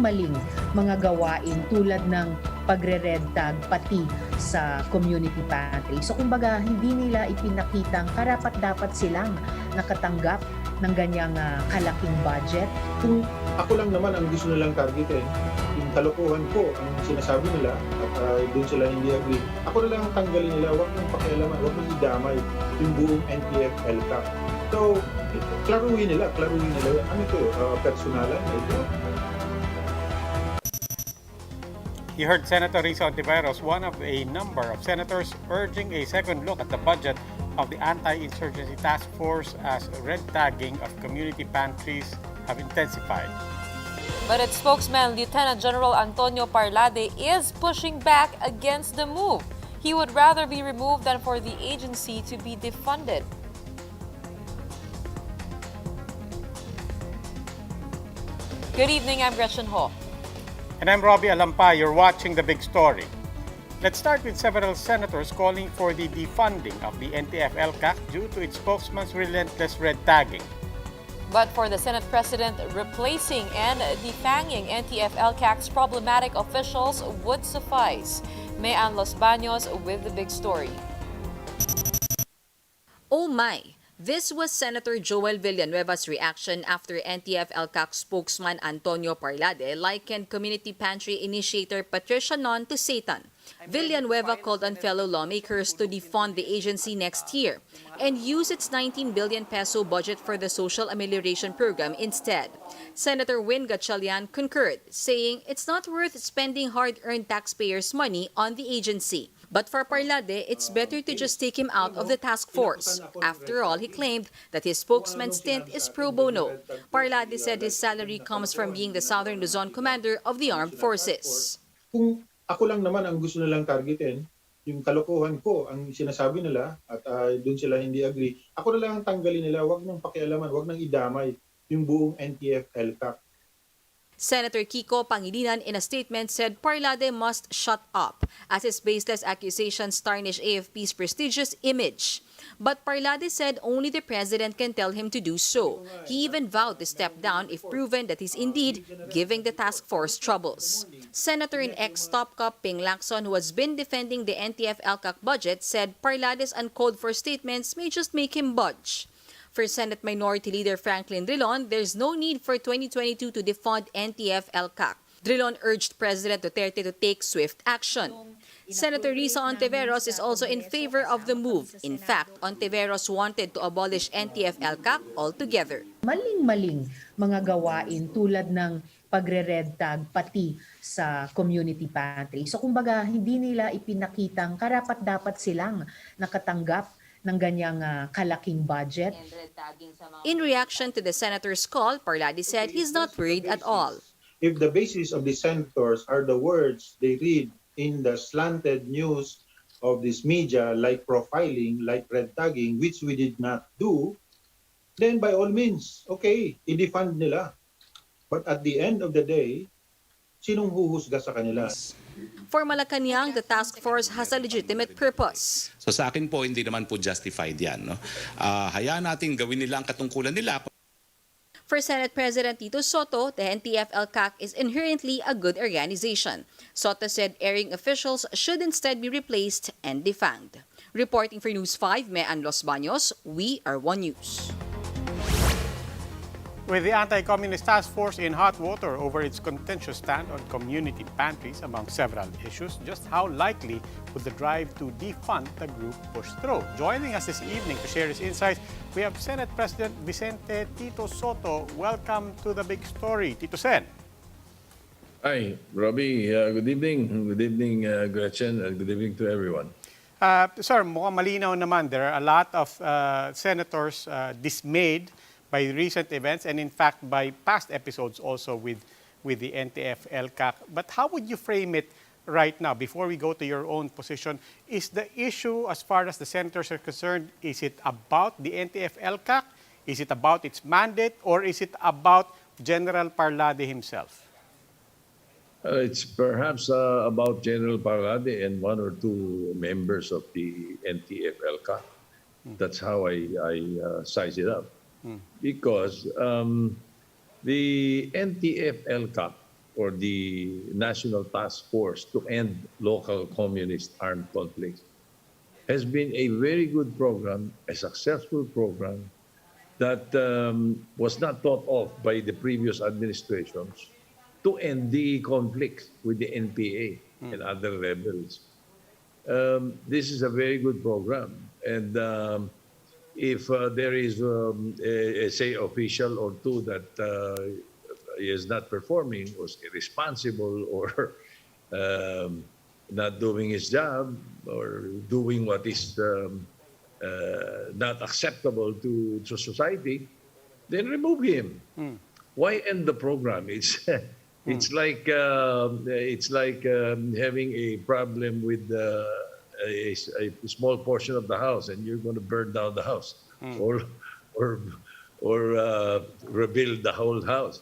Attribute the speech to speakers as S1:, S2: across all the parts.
S1: maling mga gawain tulad ng pagre-red tag pati sa community pantry. So kumbaga hindi nila ipinakitang karapat-dapat silang nakatanggap ng ganyang kalaking budget.
S2: Kung ako lang naman ang gusto nilang targetin, yung kalokohan ko ang sinasabi nila at doon sila hindi agree, ako na lang ang tanggalin nila, huwag nang pakialaman, huwag nang idamay yung buong NTF-ELCAC. So, klaruhin nila, ano ito, personalan, ito.
S3: You heard Senator Risa Ontiveros, one of a number of senators urging a second look at the budget of the anti-insurgency task force as red tagging of community pantries have intensified.
S4: But its spokesman, Lieutenant General Antonio Parlade, is pushing back against the move. He would rather be removed than for the agency to be defunded. Good evening, I'm Gretchen Ho.
S3: And I'm Robbie Alampa. You're watching The Big Story. Let's start with several senators calling for the defunding of the NTF-ELCAC due to its spokesman's relentless red tagging.
S4: But for the Senate President, replacing and defanging NTF-ELCAC's problematic officials would suffice. Mayan Los Baños with The Big Story.
S5: Oh my! This was Senator Joel Villanueva's reaction after NTF-ELCAC spokesman Antonio Parlade likened community pantry initiator Patricia Non to Satan. Villanueva called on fellow lawmakers to defund the agency next year and use its 19 billion peso budget for the social amelioration program instead. Senator Win Gatchalian concurred, saying it's not worth spending hard-earned taxpayers' money on the agency. But for Parlade, it's better to just take him out of the task force. After all, he claimed that his spokesman's stint is pro bono. Parlade said his salary comes from being the Southern Luzon commander of the armed forces.
S2: Kung ako lang naman ang gusto nilang targetin, yung kalokohan ko ang sinasabi nila at doon sila hindi agree, ako na lang ang tanggalin nila, huwag nang pakialaman, huwag nang idamay yung buong NTF-ELCAC.
S5: Senator Kiko Pangilinan in a statement said Parlade must shut up as his baseless accusations tarnish AFP's prestigious image. But Parlade said only the president can tell him to do so. He even vowed to step down if proven that he's indeed giving the task force troubles. Senator in ex-Top Cop Ping Lacson, who has been defending the NTF-ELCAC budget, said Parlade's uncalled for statements may just make him budge. For Senate Minority Leader Franklin Drilon, there's no need for 2022 to defund NTF-ELCAC. Drilon urged President Duterte to take swift action. Senator Risa Ontiveros is also in favor of the move. In fact, Ontiveros wanted to abolish NTF-ELCAC altogether.
S1: Maling-maling mga gawain tulad ng pagre-red tag pati sa community pantry. So kumbaga hindi nila ipinakitang karapat-dapat silang nakatanggap ng ganyang kalaking budget.
S5: In reaction to the senator's call, Parlade said he's not worried at all.
S2: If the basis of the senators are the words they read in the slanted news of this media, like profiling, like red tagging, which we did not do, then by all means, okay, i-defund nila. But at the end of the day, sinong huhusga sa kanila?
S5: For Malacanang, the task force has a legitimate purpose.
S6: So sa akin po, hindi naman po justified yan. No? Hayaan natin gawin nila ang katungkulan nila.
S5: For Senate President Tito Soto, the NTF-ELCAC is inherently a good organization. Soto said erring officials should instead be replaced and defanged. Reporting for News 5, Mayan Los Baños, we are One News.
S3: With the anti-communist task force in hot water over its contentious stand on community pantries among several issues, just how likely would the drive to defund the group push through? Joining us this evening to share his insights, we have Senate President Vicente Tito Soto. Welcome to The Big Story, Tito Sen.
S7: Hi, Robbie. Good evening. Good evening, Gretchen, and good evening to everyone.
S3: Sir, mukhang malinaw naman. There are a lot of senators dismayed by recent events and in fact by past episodes also with the NTF-ELCAC. But how would you frame it right now, before we go to your own position? Is the issue, as far as the senators are concerned, is it about the NTF-ELCAC? Is it about its mandate? Or is it about General Parlade himself?
S7: It's perhaps about General Parlade and one or two members of the NTF-ELCAC. That's how I size it up. Because the NTF-ELCAC or the National Task Force to End Local Communist Armed Conflicts has been a very good program, a successful program that was not thought of by the previous administrations to end the conflicts with the NPA and other rebels. This is a very good program. And if there is, say, official or two that is not performing, was irresponsible, or not doing his job, or doing what is not acceptable to society, then remove him. Why end the program? It's like having a problem with a small portion of the house, and you're going to burn down the house, or rebuild the whole house.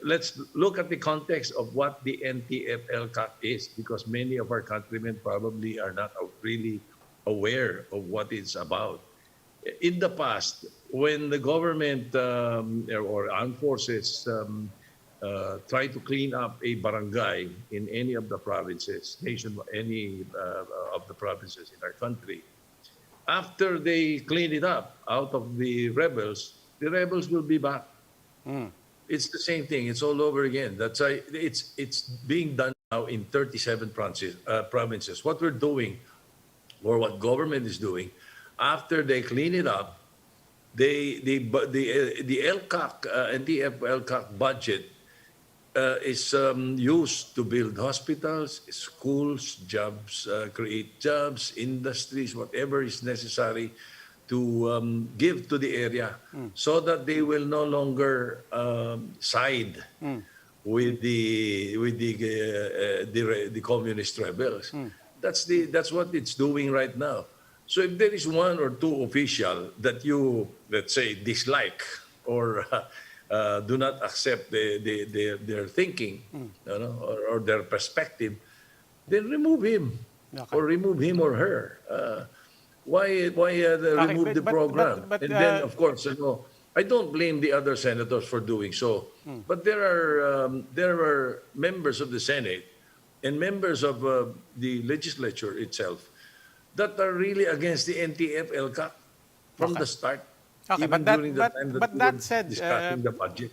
S7: Let's look at the context of what the NTF-ELCAC is, because many of our countrymen probably are not really aware of what it's about. In the past, when the government or armed forces try to clean up a barangay in any of the provinces, any of the provinces in our country, after they clean it up out of the rebels will be back. It's the same thing. It's all over again. That's why it's being done now in 37 provinces. What we're doing, or what government is doing, after they clean it up, the ELCAC, NTF-ELCAC budget is used to build hospitals, schools, jobs, create jobs, industries, whatever is necessary to give to the area, so that they will no longer side with the communist rebels. That's what it's doing right now. So if there is one or two official that you, let's say, dislike or do not accept their thinking, or their perspective, then remove him, or remove him or her. Why remove the program?
S3: but,
S7: and then, of course, I don't blame the other senators for doing so. But there are members of the Senate and members of the legislature itself that are really against the NTF-ELCAC from the start.
S3: Okay,
S7: even during the time that we were
S3: said,
S7: discussing the budget.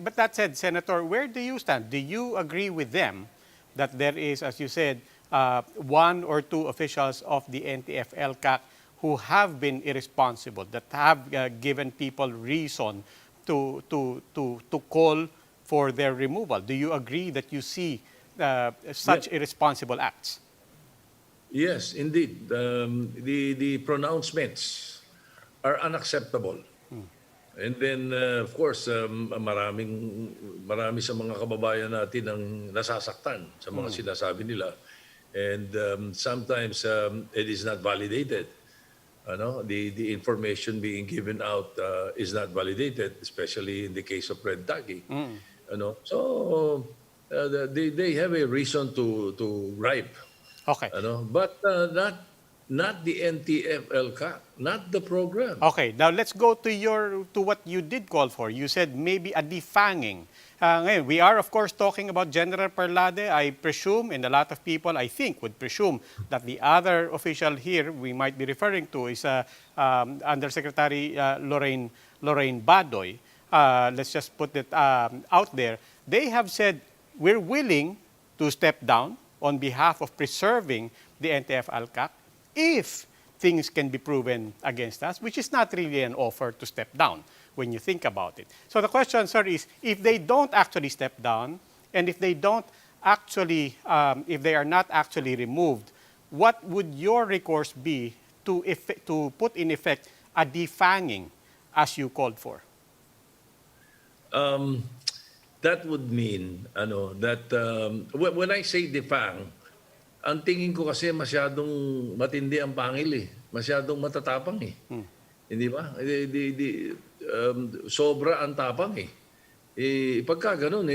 S3: But that said, Senator, where do you stand? Do you agree with them that there is, as you said, one or two officials of the NTF-ELCAC who have been irresponsible, that have given people reason to call for their removal? Do you agree that you see such irresponsible acts?
S7: Yes, indeed. The pronouncements are unacceptable. And then, of course, marami sa mga kababayan natin ang nasasaktan sa mga sinasabi nila. And sometimes it is not validated. The information being given out is not validated, especially in the case of red tagging. So they have a reason to gripe.
S3: Okay.
S7: But not the NTF-ELCAC, not the program.
S3: Okay, now let's go to what you did call for. You said maybe a defanging. Ngayon, we are of course talking about General Parlade. I presume, and a lot of people I think would presume, that the other official here we might be referring to is Undersecretary Lorraine Badoy. Let's just put it out there. They have said, we're willing to step down on behalf of preserving the NTF-ELCAC if things can be proven against us, which is not really an offer to step down when you think about it. So the question, sir, is if they don't actually step down, and if they don't actually, if they are not actually removed, what would your recourse be to put in effect a defanging as you called for?
S7: That would mean that when I say defang, ang tingin ko kasi masyadong matindi ang pangil eh. Masyadong matatapang eh. Hindi ba? Sobra ang tapang eh. Pagka ganun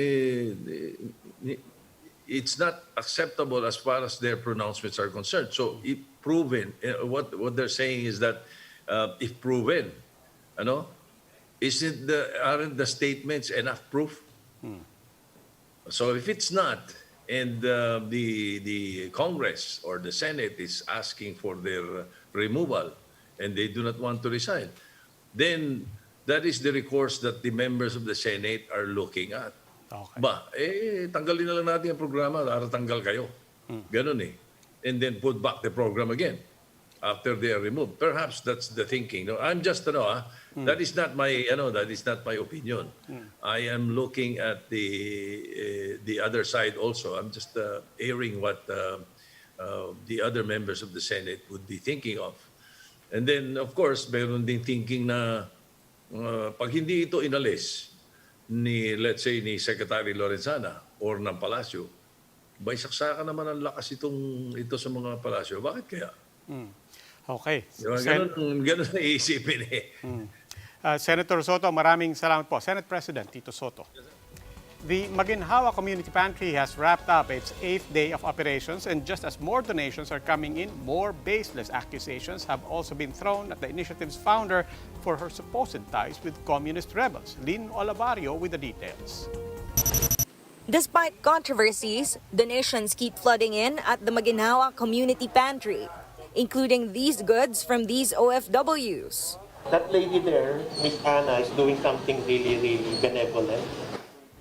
S7: it's not acceptable as far as their pronouncements are concerned. So if proven, what they're saying is that if proven, aren't the statements enough proof So if it's not, and the Congress or the Senate is asking for their removal, and they do not want to resign, then that is the recourse that the members of the Senate are looking at.
S3: Okay.
S7: Ba, tanggalin na lang natin ang programa, tanggal kayo. Ganun eh. And then put back the program again after they are removed. Perhaps that's the thinking. No, I'm just, that is not my, that is not my opinion. I am looking at the other side also. I'm just airing what the other members of the Senate would be thinking of. And then, of course, mayroon din thinking na pag hindi ito inalis ni, let's say, ni Secretary Lorenzana or ng Palasyo, may saksakan naman ang lakas ito sa mga Palasyo. Bakit kaya?
S3: Okay.
S7: Diba? Ganun na iisipin eh.
S3: Senator Soto, maraming salamat po. Senate President Tito Soto. The Maginhawa Community Pantry has wrapped up its 8th day of operations, and just as more donations are coming in, more baseless accusations have also been thrown at the initiative's founder for her supposed ties with communist rebels. Lynn Olavarrio with the details.
S8: Despite controversies, donations keep flooding in at the Maginhawa Community Pantry, including these goods from these OFWs.
S9: That lady there, Miss Anna, is doing something really, really benevolent.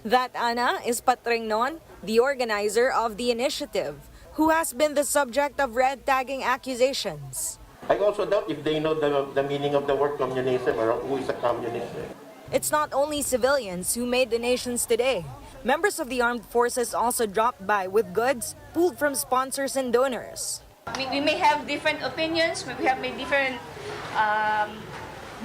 S8: That Ana is Patreng Non, the organizer of the initiative, who has been the subject of red tagging accusations.
S9: I also doubt if they know the meaning of the word communism or who is a communist.
S8: It's not only civilians who made donations today. Members of the armed forces also dropped by with goods pulled from sponsors and donors.
S10: We may have different opinions, we have different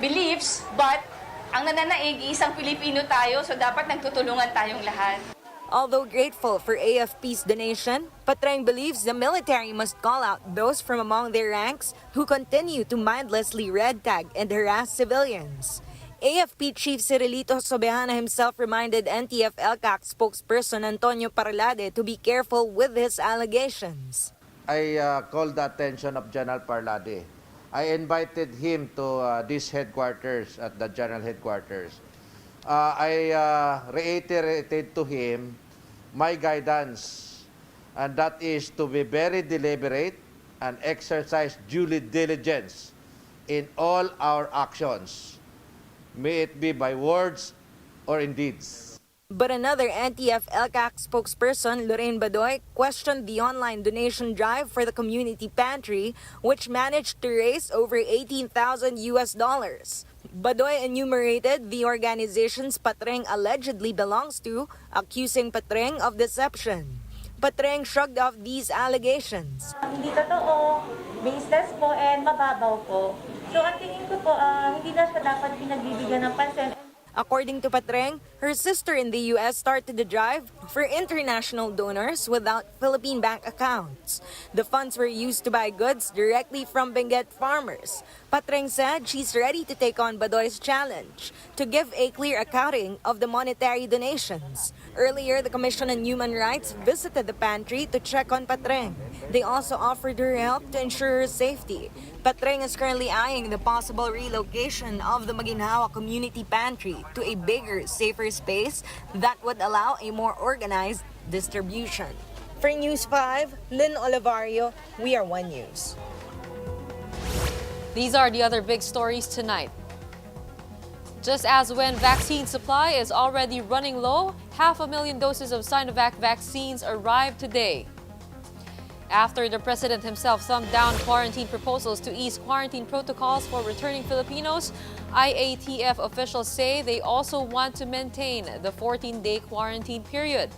S10: beliefs, but ang nananaig, isang Pilipino tayo, so dapat nagtutulungan tayong lahat.
S8: Although grateful for AFP's donation, Patreng believes the military must call out those from among their ranks who continue to mindlessly red tag and harass civilians. AFP Chief Cirilito Sobejana himself reminded NTF-ELCAC spokesperson Antonio Parlade to be careful with his allegations.
S11: I called the attention of General Parlade. I invited him to this headquarters, at the general headquarters. I reiterated to him my guidance, and that is to be very deliberate and exercise due diligence in all our actions, may it be by words or in deeds.
S8: But another NTF-ELCAC spokesperson, Lorraine Badoy, questioned the online donation drive for the community pantry, which managed to raise over $18,000 US. Badoy enumerated the organizations Patreng allegedly belongs to, accusing Patreng of deception. Patreng shrugged off these allegations.
S10: Hindi totoo, baseless po, and mababaw po. So ang tingin ko po, hindi na siya dapat pinagbibigyan ng pansin.
S8: According to Patreng, her sister in the U.S. started the drive for international donors without Philippine bank accounts. The funds were used to buy goods directly from Benguet farmers. Patreng said she's ready to take on Badoy's challenge to give a clear accounting of the monetary donations. Earlier, the Commission on Human Rights visited the pantry to check on Patreng. They also offered her help to ensure her safety. Patreng is currently eyeing the possible relocation of the Maginhawa Community Pantry to a bigger, safer space that would allow a more organized distribution. For News 5, Lynn Olivario, We Are One News.
S4: These are the other big stories tonight. Just as when vaccine supply is already running low, 500,000 doses of Sinovac vaccines arrived today. After the president himself thumbed down quarantine proposals to ease quarantine protocols for returning Filipinos, IATF officials say they also want to maintain the 14-day quarantine period.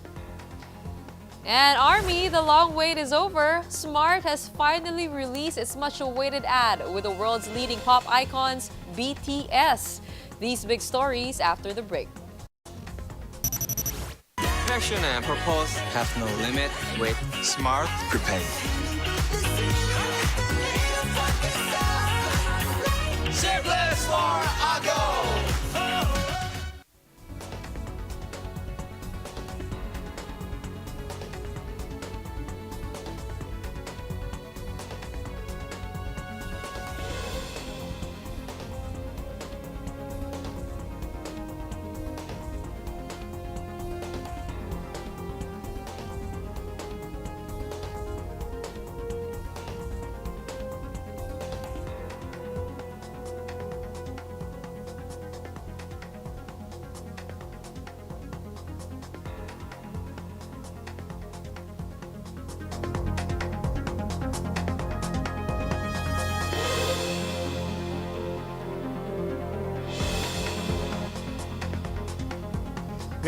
S4: And Army, the long wait is over. Smart has finally released its much-awaited ad with the world's leading pop icons, BTS. These big stories after the break.
S12: Fashion and purpose have no limit with Smart Prepaid.
S13: Save less for a go!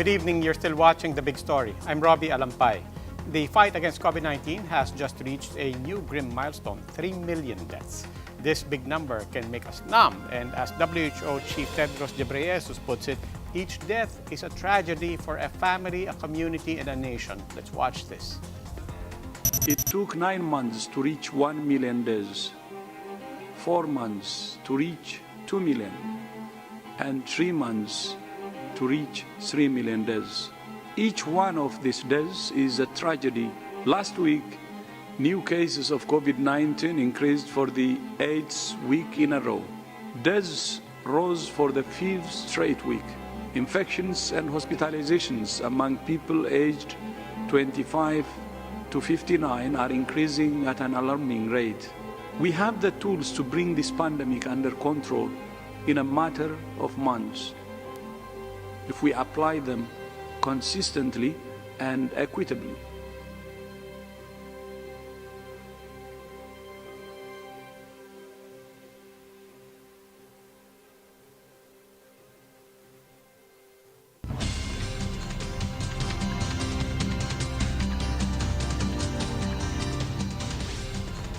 S3: Good evening. You're still watching The Big Story. I'm Robbie Alampay. The fight against COVID-19 has just reached a new grim milestone, 3 million deaths. This big number can make us numb, and as WHO Chief Tedros Ghebreyesus puts it, each death is a tragedy for a family, a community, and a nation. Let's watch this.
S14: It took 9 months to reach 1 million deaths, 4 months to reach 2 million, and 3 months to reach 3 million deaths. Each one of these deaths is a tragedy. Last week, new cases of COVID-19 increased for the 8th week in a row. Deaths rose for the 5th straight week. Infections and hospitalizations among people aged 25 to 59 are increasing at an alarming rate. We have the tools to bring this pandemic under control in a matter of months if we apply them consistently and equitably.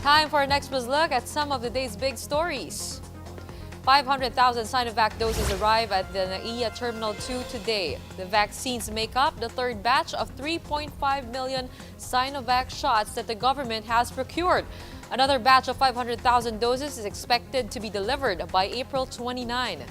S4: Time for our next look at some of the day's big stories. 500,000 Sinovac doses arrive at the NAIA Terminal 2 today. The vaccines make up the third batch of 3.5 million Sinovac shots that the government has procured. Another batch of 500,000 doses is expected to be delivered by April 29.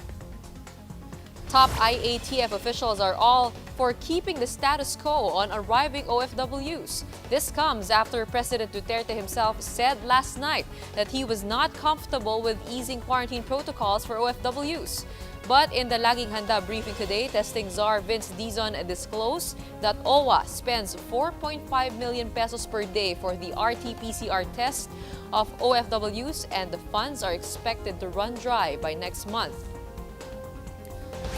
S4: Top IATF officials are all for keeping the status quo on arriving OFWs. This comes after President Duterte himself said last night that he was not comfortable with easing quarantine protocols for OFWs. But in the Laging Handa briefing today, testing czar Vince Dizon disclosed that OWA spends 4.5 million pesos per day for the RT-PCR test of OFWs, and the funds are expected to run dry by next month.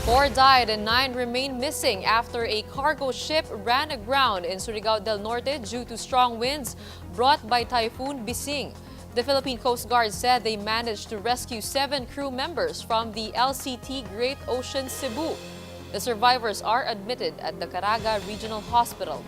S4: 4 died and 9 remain missing after a cargo ship ran aground in Surigao del Norte due to strong winds brought by Typhoon Bising. The Philippine Coast Guard said they managed to rescue 7 crew members from the LCT Great Ocean Cebu. The survivors are admitted at the Caraga Regional Hospital.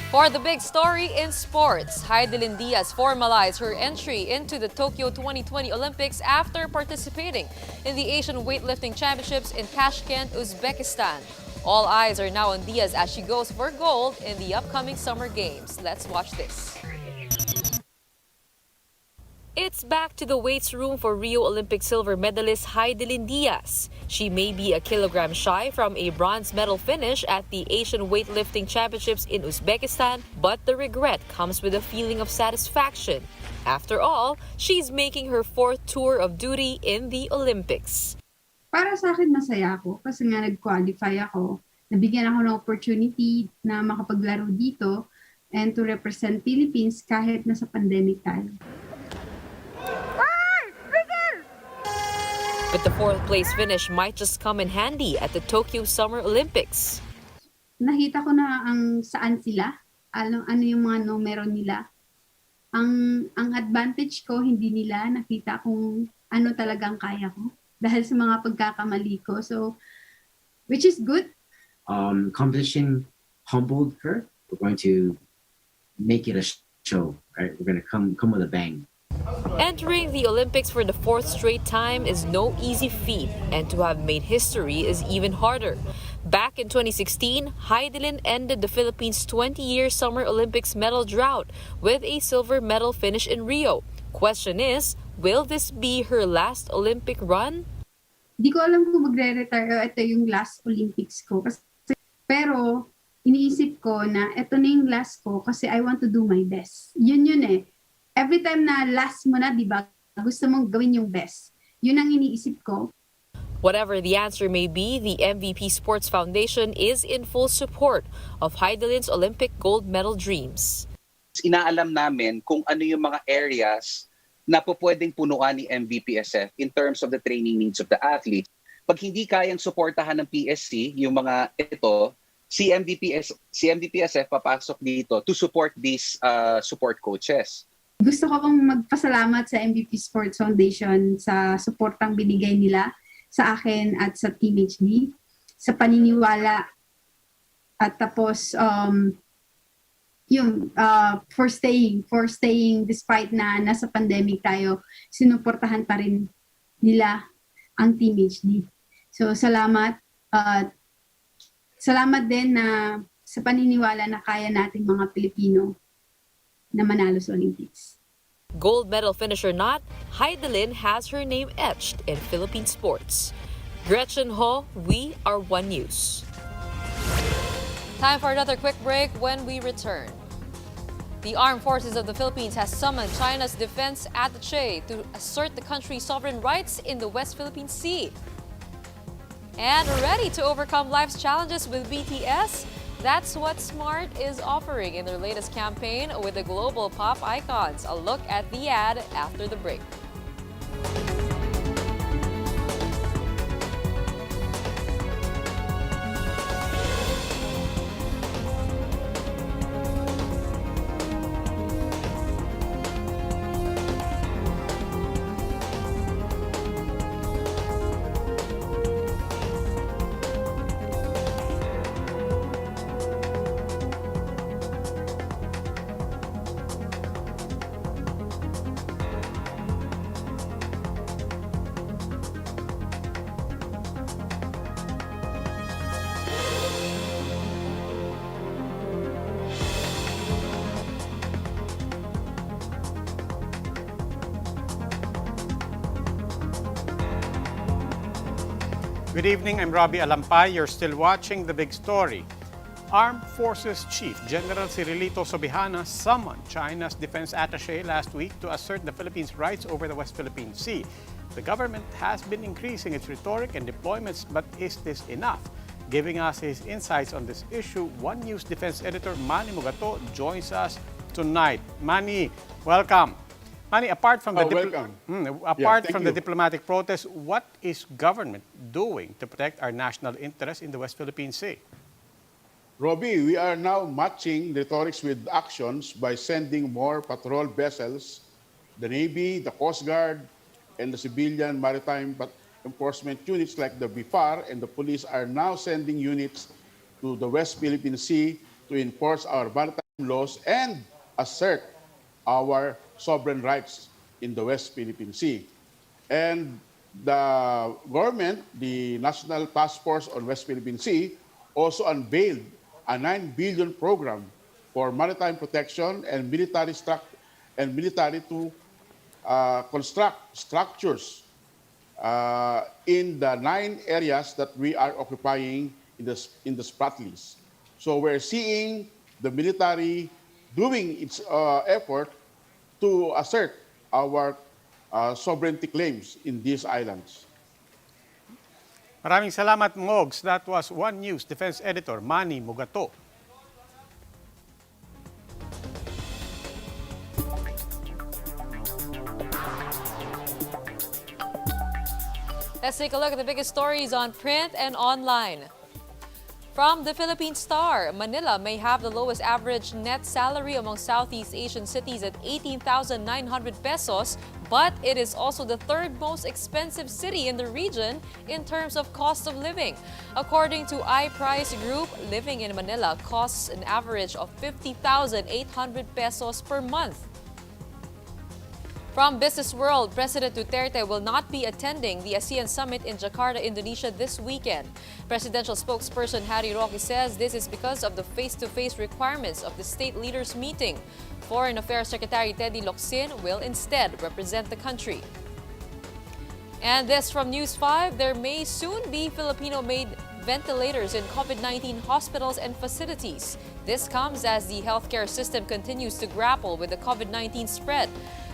S4: For the big story in sports, Hidilyn Diaz formalized her entry into the Tokyo 2020 Olympics after participating in the Asian Weightlifting Championships in Tashkent, Uzbekistan. All eyes are now on Diaz as she goes for gold in the upcoming Summer Games. Let's watch this. It's back to the weights room for Rio Olympic silver medalist Hidilyn Diaz. She may be a kilogram shy from a bronze medal finish at the Asian Weightlifting Championships in Uzbekistan, but the regret comes with a feeling of satisfaction. After all, she's making her 4th tour of duty in the Olympics.
S15: Para sa akin, masaya ako kasi nga nag-qualify ako. Nabigyan ako ng opportunity na makapaglaro dito and to represent Philippines kahit nasa pandemic tayo.
S4: But the 4th place finish might just come in handy at the Tokyo Summer Olympics.
S15: Nakita ko na ang saan sila, ano yung mga numero nila. Ang advantage ko, hindi nila nakita kung ano talagang kaya ko dahil sa mga pagkakamali ko. So, which is good.
S16: Competition humbled her. We're going to make it a show. Right? We're going to come with a bang.
S4: Entering the Olympics for the 4th straight time is no easy feat, and to have made history is even harder. Back in 2016, Hidilyn ended the Philippines' 20-year Summer Olympics medal drought with a silver medal finish in Rio. Question is, will this be her last Olympic run?
S15: Di ko alam kung magre-retire o ito yung last Olympics ko. Pero iniisip ko na ito na yung last ko kasi I want to do my best. Yun eh. Every time na last mo na, di ba, gusto mong gawin yung best. Yun ang iniisip ko.
S4: Whatever the answer may be, the MVP Sports Foundation is in full support of Hidilyn's Olympic gold medal dreams.
S17: Inaalam namin kung ano yung mga areas na pwedeng punuan ni MVPSF in terms of the training needs of the athlete. Pag hindi kayang suportahan ng PSC, yung mga ito, si MVPSF papasok dito to support these support coaches.
S15: Gusto ko pong magpasalamat sa MVP Sports Foundation sa suportang binigay nila sa akin at sa Team HD, sa paniniwala at tapos for staying despite na nasa pandemic tayo, sinuportahan pa rin nila ang Team HD. So salamat. Salamat din na sa paniniwala na kaya nating mga Pilipino na manalo sa Olympics.
S4: Gold medal finisher not, Hidilyn has her name etched in Philippine sports. Gretchen Ho, we are One News. Time for another quick break. When we return, the Armed Forces of the Philippines has summoned China's defense attaché to assert the country's sovereign rights in the West Philippine Sea. And ready to overcome life's challenges with BTS? That's what Smart is offering in their latest campaign with the global pop icons. A look at the ad after the break.
S3: Good evening, I'm Robbie Alampay. You're still watching The Big Story. Armed Forces Chief General Cirilito Sobihana summoned China's defense attaché last week to assert the Philippines' rights over the West Philippine Sea. The government has been increasing its rhetoric and deployments, but is this enough? Giving us his insights on this issue, One News defense editor Manny Mugato joins us tonight. Manny, welcome. Manny, apart from the diplomatic protest, what is government doing to protect our national interests in the West Philippine Sea?
S18: Robbie, we are now matching rhetorics with actions by sending more patrol vessels. The Navy, the Coast Guard, and the civilian maritime enforcement units like the BIFAR and the police are now sending units to the West Philippine Sea to enforce our maritime laws and assert our sovereign rights in the West Philippine Sea. And the government, the National Task Force on West Philippine Sea, also unveiled a 9 billion program for maritime protection and military to construct structures in the 9 areas that we are occupying in the Spratlys. So we're seeing the military doing its effort to assert our sovereignty claims in these islands.
S3: Maraming salamat, Mogs. That was One News defense editor Manny Mugato.
S4: Let's take a look at the biggest stories on print and online. From the Philippine Star, Manila may have the lowest average net salary among Southeast Asian cities at 18,900 pesos, but it is also the third most expensive city in the region in terms of cost of living. According to iPrice Group, living in Manila costs an average of 50,800 pesos per month. From Business World, President Duterte will not be attending the ASEAN Summit in Jakarta, Indonesia this weekend. Presidential spokesperson Harry Roque says this is because of the face-to-face requirements of the state leaders meeting. Foreign Affairs Secretary Teddy Locsin will instead represent the country. And this from News 5, there may soon be Filipino-made ventilators in COVID-19 hospitals and facilities. This comes as the healthcare system continues to grapple with the COVID-19 spread.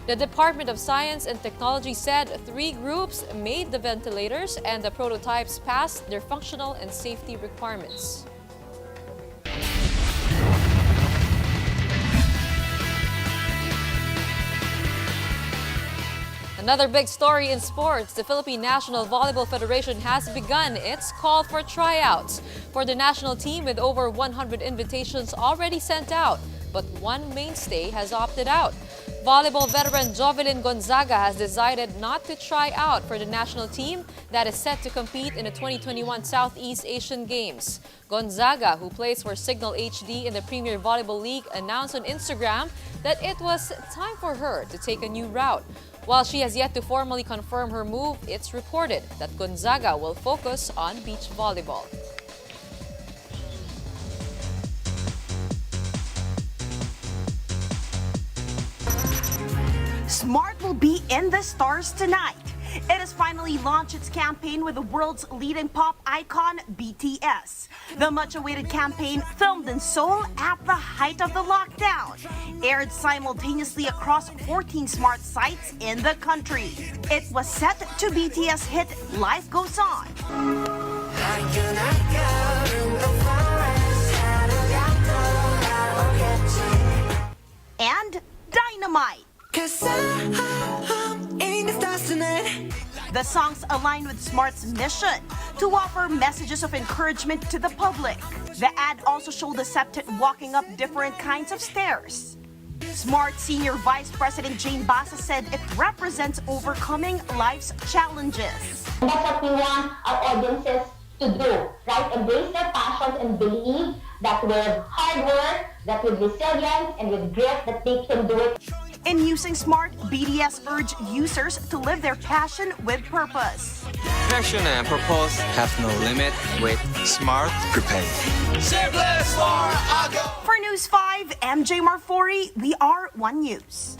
S4: The Department of Science and Technology said 3 groups made the ventilators and the prototypes passed their functional and safety requirements. Another big story in sports, the Philippine National Volleyball Federation has begun its call for tryouts for the national team with over 100 invitations already sent out, but one mainstay has opted out. Volleyball veteran Jovelyn Gonzaga has decided not to try out for the national team that is set to compete in the 2021 Southeast Asian Games. Gonzaga, who plays for Signal HD in the Premier Volleyball League, announced on Instagram that it was time for her to take a new route. While she has yet to formally confirm her move, it's reported that Gonzaga will focus on beach volleyball.
S19: Smart will be in the stars tonight. It has finally launched its campaign with the world's leading pop icon, BTS. The much-awaited campaign, filmed in Seoul at the height of the lockdown, aired simultaneously across 14 smart sites in the country. It was set to BTS hit Life Goes On. And Dynamite. The songs align with Smart's mission to offer messages of encouragement to the public. The ad also showed the septet walking up different kinds of stairs. Smart Senior Vice President Jane Basa said it represents overcoming life's challenges.
S10: That's what we want our audiences to do, right? Embrace their passions and believe that with hard work, that with resilience and with grit, that they can do it.
S19: In using Smart, BTS urged users to live their passion with purpose.
S12: Passion and purpose have no limit with Smart Prepaid.
S13: Shameless for Ago.
S19: For News 5, MJ Marfori, we are One News.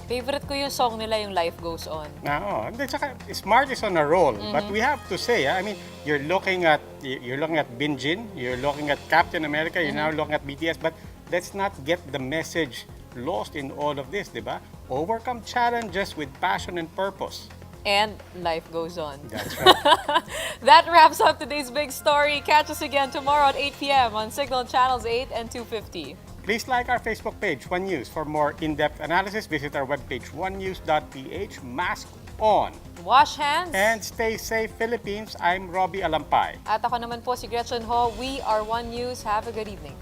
S4: Favorite ko yung song nila, yung Life Goes On.
S3: Oo. And then, saka, Smart is on a roll. But we have to say, I mean, you're looking at Binjin, you're looking at Captain America, you're now looking at BTS, but let's not get the message lost in all of this, di ba? Overcome challenges with passion and purpose.
S4: And life goes on.
S3: That's right.
S4: That wraps up today's big story. Catch us again tomorrow at 8 p.m. on Signal Channels 8 and 250.
S3: Please like our Facebook page, One News. For more in-depth analysis, visit our webpage, onenews.ph. Mask on.
S4: Wash hands.
S3: And stay safe, Philippines. I'm Robbie Alampay.
S4: At ako naman po si Gretchen Ho. We are One News. Have a good evening.